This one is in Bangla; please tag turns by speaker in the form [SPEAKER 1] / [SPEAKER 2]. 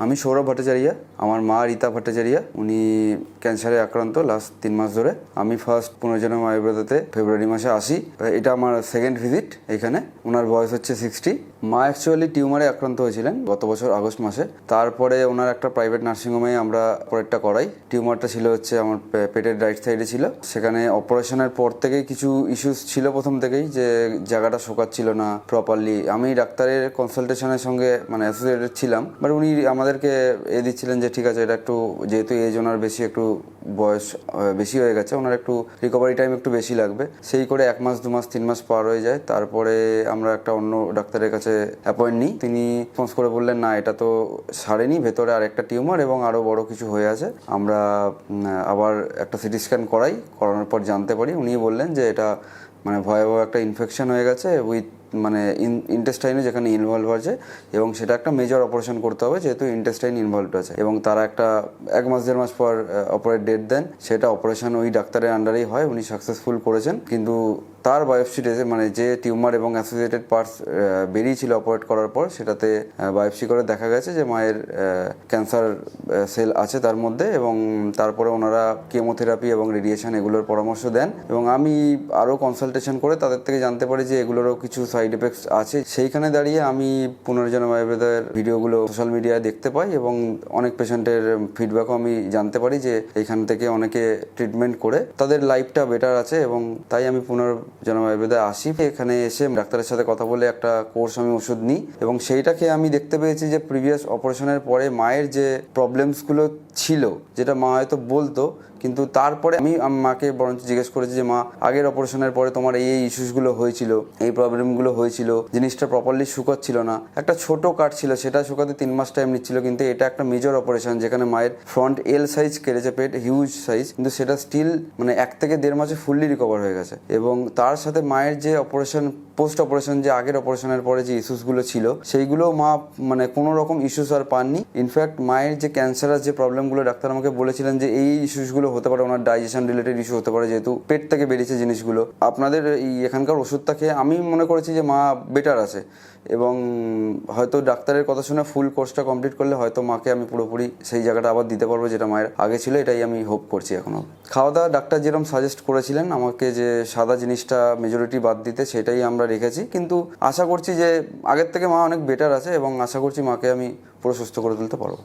[SPEAKER 1] আমি সৌরভ ভট্টাচার্য, আমার মা রীতা ভট্টাচার্য, উনি ক্যান্সারে আক্রান্ত লাস্ট 3 মাস ধরে। আমি ফার্স্ট পুনর্জন্ম আয়ুর্বেদাতে ফেব্রুয়ারি মাসে আসি। এটা আমার সেকেন্ড ভিজিট এখানে। ওনার বয়স হচ্ছে 60। মা অ্যাকচুয়ালি টিউমারে আক্রান্ত হয়েছিলেন গত বছর আগস্ট মাসে। তারপরে ওনার একটা প্রাইভেট নার্সিংহোমে আমরা অপারেটটা করাই। টিউমারটা ছিল হচ্ছে আমার পেটের রাইট সাইডে ছিল। সেখানে অপারেশনের পর থেকেই কিছু ইস্যুস ছিল, প্রথম থেকেই, যে জায়গাটা শোকাচ্ছিল না প্রপারলি। আমি ডাক্তারের কনসালটেশনের সঙ্গে মানে অ্যাসোসিয়েটেড ছিলাম, বাট উনি আমাদেরকে দিচ্ছিলেন যে ঠিক আছে, এটা একটু যেহেতু এজ ওনার বেশি, একটু বয়স বেশি হয়ে গেছে, ওনার একটু রিকভারি টাইম একটু বেশি লাগবে। সেই করে 1 মাস 2 মাস 3 মাস পার হয়ে যায়। তারপরে আমরা একটা অন্য ডাক্তারের কাছে অ্যাপয়েন্ট নিই। তিনি রেসপন্স করে বললেন, না, এটা তো সারেনি, ভেতরে আর একটা টিউমার এবং আরও বড় কিছু হয়ে আছে। আমরা আবার একটা সিটি স্ক্যান করানোর পর জানতে পারি, উনি বললেন যে এটা মানে ভয়াবহ একটা ইনফেকশন হয়ে গেছে উইথ মানে ইন্টেস্টাইনে যেখানে ইনভলভ আছে, এবং সেটা একটা মেজর অপারেশন করতে হবে যেহেতু ইন্টেস্টাইন ইনভলভড আছে। এবং তারা একটা 1 মাস 1.5 মাস পর অপারেট ডেট দেন। সেটা অপারেশন ওই ডাক্তারের আন্ডারেই হয়, উনি সাকসেসফুল করেছেন। কিন্তু তার বায়োপসিতে মানে যে টিউমার এবং অ্যাসোসিয়েটেড পার্টস বেরিয়েছিল অপারেট করার পর, সেটাতে বায়োপসি করে দেখা গেছে যে মায়ের ক্যান্সার সেল আছে তার মধ্যে। এবং তারপরে ওনারা কেমোথেরাপি এবং রেডিয়েশন এগুলোর পরামর্শ দেন। এবং আমি আরও কনসালটেশন করে তাদের থেকে জানতে পারি যে এগুলোরও কিছু সাইড এফেক্টস আছে। সেইখানে দাঁড়িয়ে আমি পুনর্জন্ম আয়ুর্বেদের ভিডিওগুলো সোশ্যাল মিডিয়ায় দেখতে পাই এবং অনেক পেশেন্টের ফিডব্যাকও আমি জানতে পারি যে এখান থেকে অনেকে ট্রিটমেন্ট করে তাদের লাইফটা বেটার আছে। এবং তাই আমি পুনর্জন্ম আয়ুর্বেদে আসি। এখানে এসে ডাক্তারের সাথে কথা বলে একটা কোর্স আমি ওষুধ নিই, এবং সেইটাকে আমি দেখতে পেয়েছি যে প্রিভিয়াস অপারেশনের পরে মায়ের যে প্রবলেমসগুলো ছিল, যেটা মা হয়তো বলতো, কিন্তু তারপরে আমি মাকে বরঞ্চ জিজ্ঞেস করেছি যে মা, আগের অপারেশনের পরে তোমার এই ইস্যুসগুলো হয়েছিল, এই প্রবলেমগুলো হয়েছিল, জিনিসটা প্রপারলি শুকাচ্ছিল না। একটা ছোট কাট ছিল, সেটা শুকাতে 3 মাস টাইম নিচ্ছিল, কিন্তু এটা একটা মেজর অপারেশন যেখানে মায়ের ফ্রন্ট এল সাইজ কেটেছে, পেট হিউজ সাইজ, কিন্তু সেটা স্টিল মানে 1 থেকে 1.5 মাসে ফুললি রিকভার হয়ে গেছে। এবং তার সাথে মায়ের যে অপারেশন, পোস্ট অপারেশন যে আগের অপারেশনের পরে যে ইস্যুসগুলো ছিল, সেইগুলো মা মানে কোনো রকম ইস্যুস আর পাননি। ইনফ্যাক্ট মায়ের যে ক্যান্সারের যে প্রবলেমগুলো ডাক্তার আমাকে বলেছিলেন যে এই ইস্যুসগুলো হতে পারে, ওনার ডাইজেশন রিলেটেড ইস্যু হতে পারে যেহেতু পেট থেকে বেরিয়েছে জিনিসগুলো, আপনাদের এই এখানকার ওষুধটা খেয়ে আমি মনে করেছি যে মা বেটার আছে। এবং হয়তো ডাক্তারের কথা শুনে ফুল কোর্সটা কমপ্লিট করলে হয়তো মাকে আমি পুরোপুরি সেই জায়গাটা আবার দিতে পারবো যেটা মায়ের আগে ছিল। এটাই আমি হোপ করছি এখনও। খাওয়া দাওয়া ডাক্তার যেরকম সাজেস্ট করেছিলেন আমাকে, যে সাদা জিনিসটা মেজরিটি বাদ দিতে, সেটাই আমরা রেখেছি। কিন্তু আশা করছি যে আগের থেকে মা অনেক বেটার আছে এবং আশা করছি মাকে আমি পুরো সুস্থ করে তুলতে পারবো।